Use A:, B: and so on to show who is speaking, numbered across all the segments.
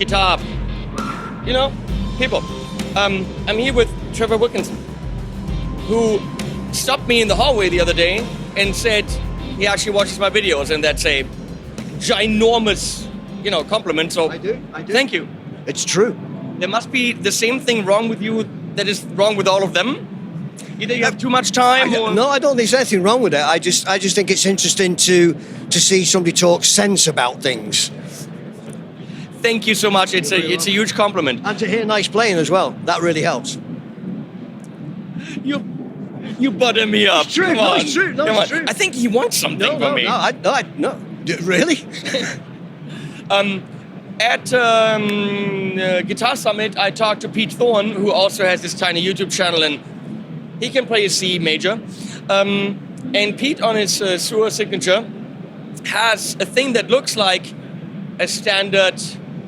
A: guitar, people. I'm here with Trevor Wilkinson, who stopped me in the hallway the other day and said he actually watches my videos, and that's a ginormous, compliment. So
B: I do.
A: Thank you.
B: It's true.
A: There must be the same thing wrong with you that is wrong with all of them. Either you have too much time, or
B: No, I don't think there's anything wrong with it. I just think it's interesting to see somebody talk sense about things.
A: thank you so much. It's a huge compliment.
B: And to hear nice playing as well. That really helps.
A: You butter me up.
B: It's true.
A: Come
B: No,
A: on.
B: it's true. No,
A: Come
B: it's
A: on.
B: true.
A: I think he wants something from me.
B: No. Really?
A: At Guitar Summit, I talked to Pete Thorne, who also has this tiny YouTube channel, and he can play a C major. And Pete, on his Sewer signature, has a thing that looks like a standard,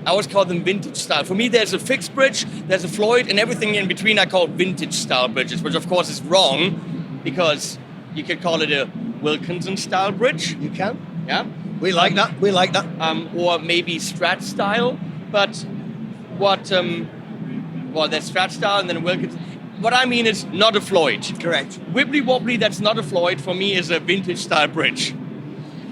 A: I always call them vintage style. For me, there's a fixed bridge, there's a Floyd, and everything in between I call vintage style bridges, which of course is wrong, because you could call it a Wilkinson style bridge.
B: You can.
A: Yeah.
B: We like that.
A: Or maybe Strat style, but that's Strat style, and then Wilkinson. What I mean is not a Floyd.
B: Correct.
A: Wibbly wobbly, that's not a Floyd, for me is a vintage style bridge.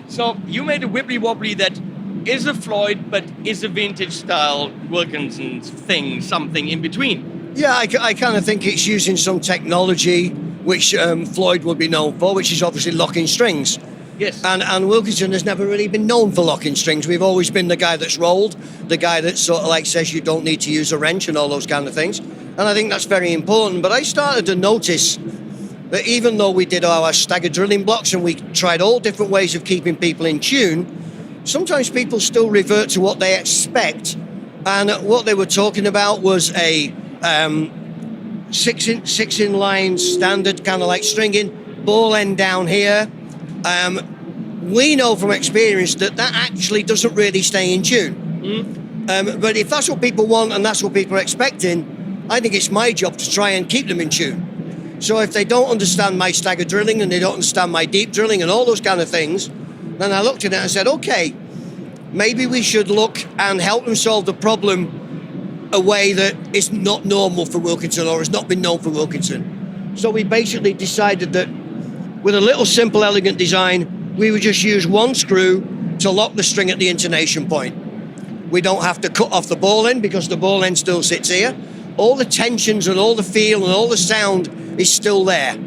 A: So you made a wibbly wobbly that is a Floyd, but is a vintage style Wilkinson thing, something in between.
B: Yeah, I kind of think it's using some technology which Floyd would be known for, which is obviously locking strings.
A: Yes.
B: And Wilkinson has never really been known for locking strings. We've always been the guy that's rolled, the guy that sort of like says you don't need to use a wrench and all those kind of things. And I think that's very important. But I started to notice that even though we did our staggered drilling blocks and we tried all different ways of keeping people in tune, sometimes people still revert to what they expect. And what they were talking about was a six in line standard kind of like stringing, ball end down here. We know from experience that actually doesn't really stay in tune. But if that's what people want and that's what people are expecting, I think it's my job to try and keep them in tune. So if they don't understand my stagger drilling and they don't understand my deep drilling and all those kind of things, then I looked at it and said, okay, maybe we should look and help them solve the problem a way that is not normal for Wilkinson or has not been known for Wilkinson. So we basically decided that with a little simple, elegant design, we would just use one screw to lock the string at the intonation point. We don't have to cut off the ball end because the ball end still sits here. All the tensions and all the feel and all the sound is still there.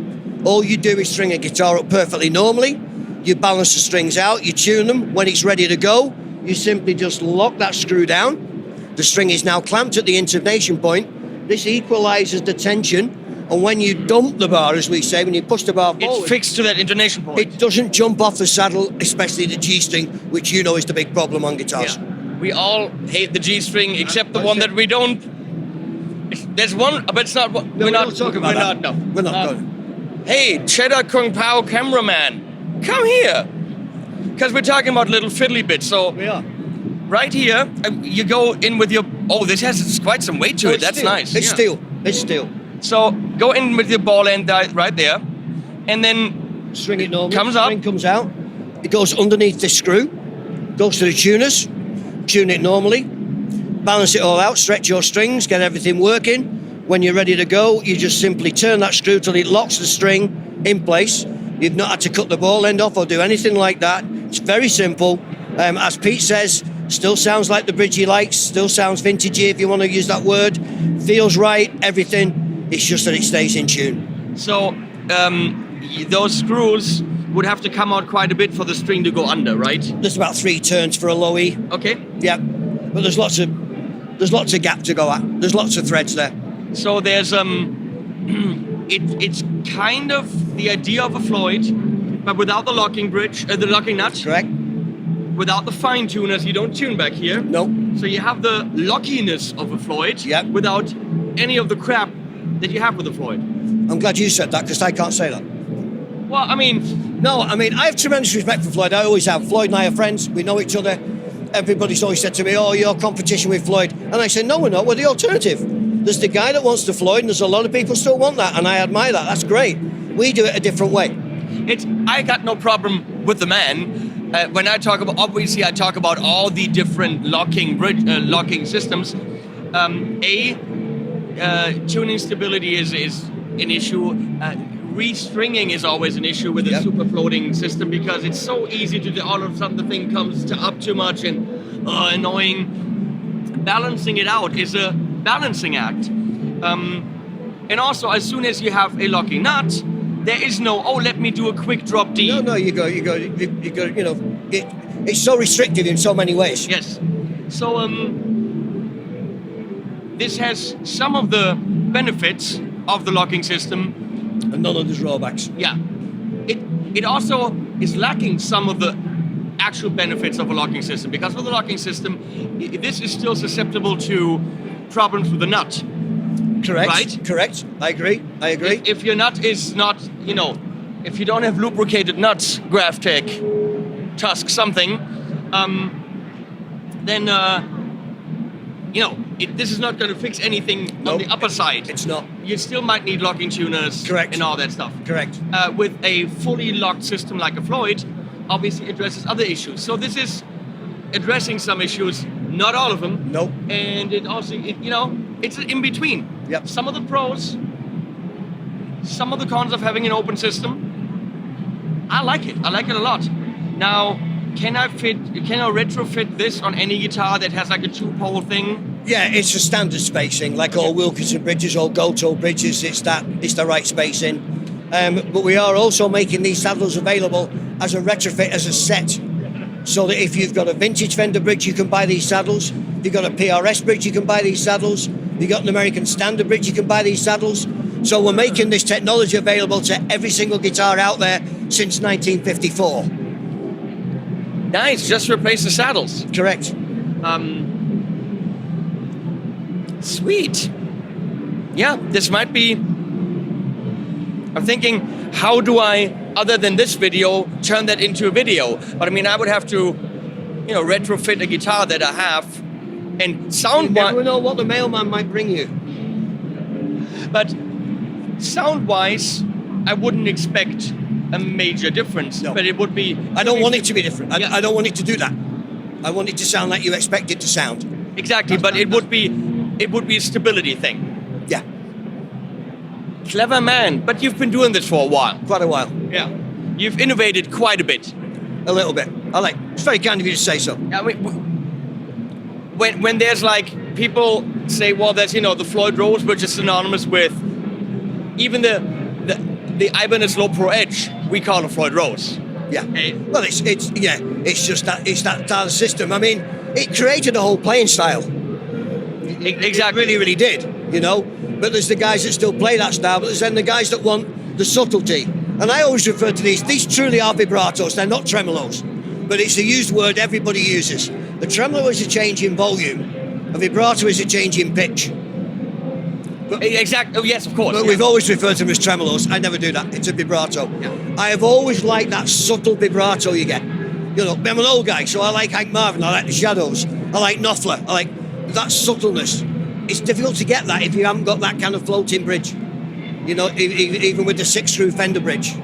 B: All you do is string a guitar up perfectly normally. You balance the strings out, you tune them. When it's ready to go, you simply just lock that screw down. The string is now clamped at the intonation point. This equalizes the tension. And when you dump the bar, as we say, when you push the bar forward,
A: it's fixed to that intonation point.
B: It doesn't jump off the saddle, especially the G string, which you know is the big problem on guitars.
A: Yeah. We all hate the G string, except the one that we don't. There's one, but it's not. We're not
B: talking about that.
A: No,
B: we're not going.
A: Hey, Cheddar Kung Pao cameraman, come here, because we're talking about little fiddly bits. So
B: We are.
A: right here, you go in with your. Oh, this has quite some weight to it. That's
B: steel.
A: nice.
B: It's
A: Yeah.
B: steel. It's steel.
A: So go in with your ball end right there, and then
B: String it normally.
A: Comes up.
B: String comes out. It goes underneath this screw. Goes to the tuners. Tune it normally. Balance it all out. Stretch your strings. Get everything working. When you're ready to go, you just simply turn that screw till it locks the string in place. You've not had to cut the ball end off or do anything like that. It's very simple. As Pete says, still sounds like the bridge he likes. Still sounds vintagey, if you want to use that word. Feels right. Everything. It's just that it stays in tune.
A: So those screws would have to come out quite a bit for the string to go under, right?
B: There's about 3 turns for a low E.
A: Okay.
B: Yeah, but there's lots of gap to go at. There's lots of threads there.
A: So there's it's kind of the idea of a Floyd, but without the locking bridge, the locking nuts.
B: Correct.
A: Without the fine tuners, you don't tune back here.
B: No.
A: So you have the lockiness of a Floyd,
B: Yep.
A: without any of the crap that you have with a Floyd.
B: I'm glad you said that because I can't say that.
A: Well, I mean,
B: No, I mean, I have tremendous respect for Floyd. I always have. Floyd and I are friends. We know each other. Everybody's always said to me, oh, you're competition with Floyd. And I say, no, we're not. We're the alternative. There's the guy that wants the Floyd, and there's a lot of people still want that, and I admire that. That's great. We do it a different way.
A: I got no problem with the man. when I talk about, obviously I talk about all the different locking systems. Tuning stability is an issue. Restringing is always an issue with a super floating system because it's so easy to do. All of a sudden the thing comes to up too much and annoying. Balancing it out is a balancing act. And also, as soon as you have a locking nut, there is no, let me do a quick drop D.
B: No, you go, it's so restricted in so many ways.
A: Yes. So, this has some of the benefits of the locking system.
B: And none of the drawbacks.
A: Yeah. It also is lacking some of the actual benefits of a locking system because with the locking system, this is still susceptible to problems with the nut.
B: Correct.
A: Right?
B: Correct. I agree.
A: If your nut is not, if you don't have lubricated nuts, Graphtec, Tusk, something, then this is not going to fix anything on the upper side.
B: It's not.
A: You still might need locking tuners.
B: Correct.
A: And all that stuff.
B: Correct.
A: With a fully locked system like a Floyd, obviously addresses other issues. So this is addressing some issues, not all of them.
B: Nope.
A: And it also, it's in between.
B: Yep.
A: Some of the pros, some of the cons of having an open system. I like it. I like it a lot. Now, can I retrofit this on any guitar that has like a 2-pole thing?
B: Yeah, it's a standard spacing, like all Wilkinson bridges, all Goto bridges. It's the right spacing. But we are also making these saddles available as a retrofit, as a set, so that if you've got a vintage Fender bridge, you can buy these saddles. If you've got a PRS bridge, you can buy these saddles. If you've got an American Standard bridge, you can buy these saddles. So we're making this technology available to every single guitar out there since 1954.
A: Nice, just replace the saddles.
B: Correct.
A: Sweet. Yeah, this might be... I'm thinking, how do I, other than this video, turn that into a video? But I mean, I would have to, retrofit a guitar that I have, and sound.
B: You never know what the mailman might bring you.
A: But sound-wise, I wouldn't expect a major difference.
B: No.
A: But it would be.
B: I don't want it to be different.
A: Yeah.
B: I don't want it to do that. I want it to sound like you expect it to sound.
A: Exactly, but it would be a stability thing.
B: Yeah.
A: Clever man, but you've been doing this for a while.
B: Quite a while.
A: Yeah. You've innovated quite a bit.
B: A little bit. It's very kind of you to say so.
A: I mean, when there's like people say, well, there's the Floyd Rose, which is synonymous with even the Ibanez Low Pro Edge, we call it Floyd Rose.
B: Yeah. Well, it's just that kind of system. I mean, it created a whole playing style.
A: Exactly.
B: It really, really did. But there's the guys that still play that style, but there's then the guys that want the subtlety. And I always refer to these truly are vibratos, they're not tremolos. But it's a used word everybody uses. The tremolo is a change in volume, a vibrato is a change in pitch.
A: Exactly. Oh, yes, of course.
B: But we've always referred to them as tremolos. I never do that. It's a vibrato.
A: Yeah.
B: I have always liked that subtle vibrato you get. I'm an old guy, so I like Hank Marvin, I like the Shadows, I like Knopfler, I like that subtleness. It's difficult to get that if you haven't got that kind of floating bridge. Even with the 6-screw Fender bridge.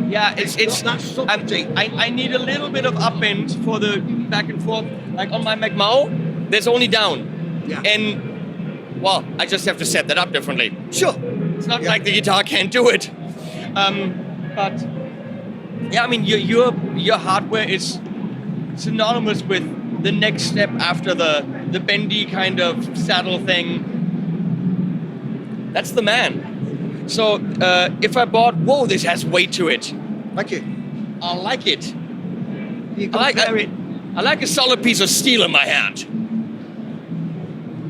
A: Yeah, it's
B: that subtlety.
A: I need a little bit of up-end for the back and forth. Like on my McMao, there's only down.
B: Yeah.
A: And, well, I just have to set that up differently.
B: Sure.
A: It's not like the guitar can't do it. But, yeah, I mean, your hardware is synonymous with the next step after the bendy kind of saddle thing. That's the man. So if I bought, whoa, this has weight to it.
B: Thank you.
A: I like it.
B: You
A: I
B: compare it.
A: like a solid piece of steel in my hand.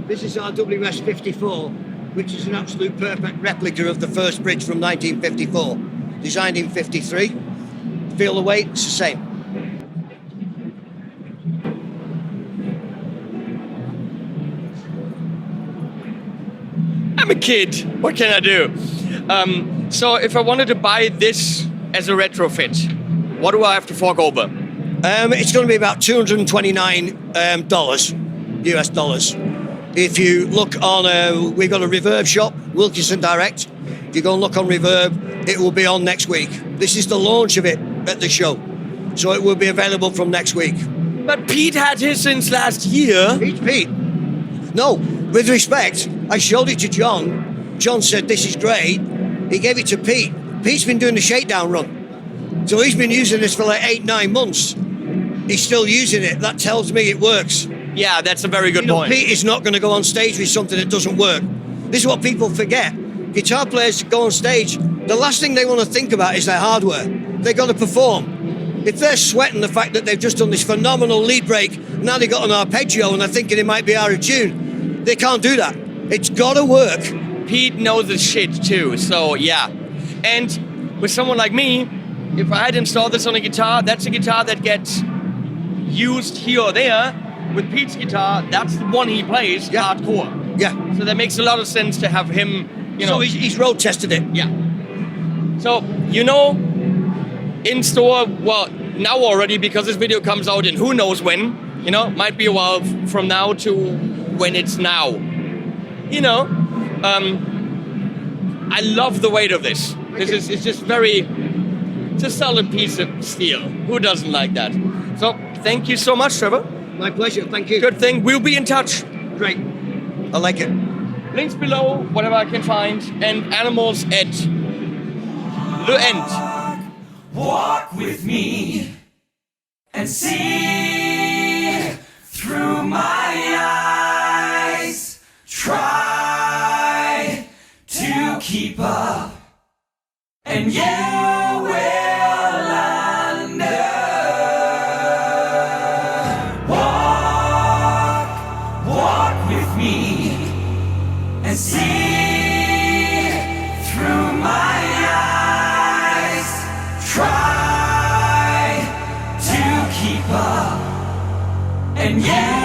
B: This is our WS54, which is an absolute perfect replica of the first bridge from 1954. Designed in 53. Feel the weight, it's the same.
A: I'm a kid. What can I do? So if I wanted to buy this as a retrofit, what do I have to fork over?
B: It's going to be about $229 US dollars. If you look on, we've got a Reverb shop, Wilkinson Direct. If you go and look on Reverb, it will be on next week. This is the launch of it at the show. So it will be available from next week.
A: But Pete had his since last year.
B: Pete. No, with respect, I showed it to John. John said, this is great. He gave it to Pete. Pete's been doing the shakedown run. So he's been using this for like 8-9 months. He's still using it. That tells me it works.
A: Yeah, that's a very good point.
B: Pete is not going to go on stage with something that doesn't work. This is what people forget. Guitar players go on stage, the last thing they want to think about is their hardware. They've got to perform. If they're sweating the fact that they've just done this phenomenal lead break, now they've got an arpeggio and they're thinking it might be out of tune, they can't do that. It's got to work.
A: Pete knows his shit too, so yeah. And with someone like me, if I had installed this on a guitar, that's a guitar that gets used here or there. With Pete's guitar, that's the one he plays hardcore.
B: Yeah.
A: So that makes a lot of sense to have him,
B: So he's road tested it.
A: Yeah. So, in store, well, now already, because this video comes out in who knows when, might be a while from now to when it's now. I love the weight of this. It's just it's a solid piece of steel. Who doesn't like that? So, thank you so much, Trevor.
B: My pleasure, thank you.
A: Good thing. We'll be in touch.
B: Great. I like it.
A: Links below, whatever I can find, and animals at the end.
C: Walk with me and see through my eyes. Try to keep up, and you will under. Walk with me and see through my eyes. Try to keep up, and yeah.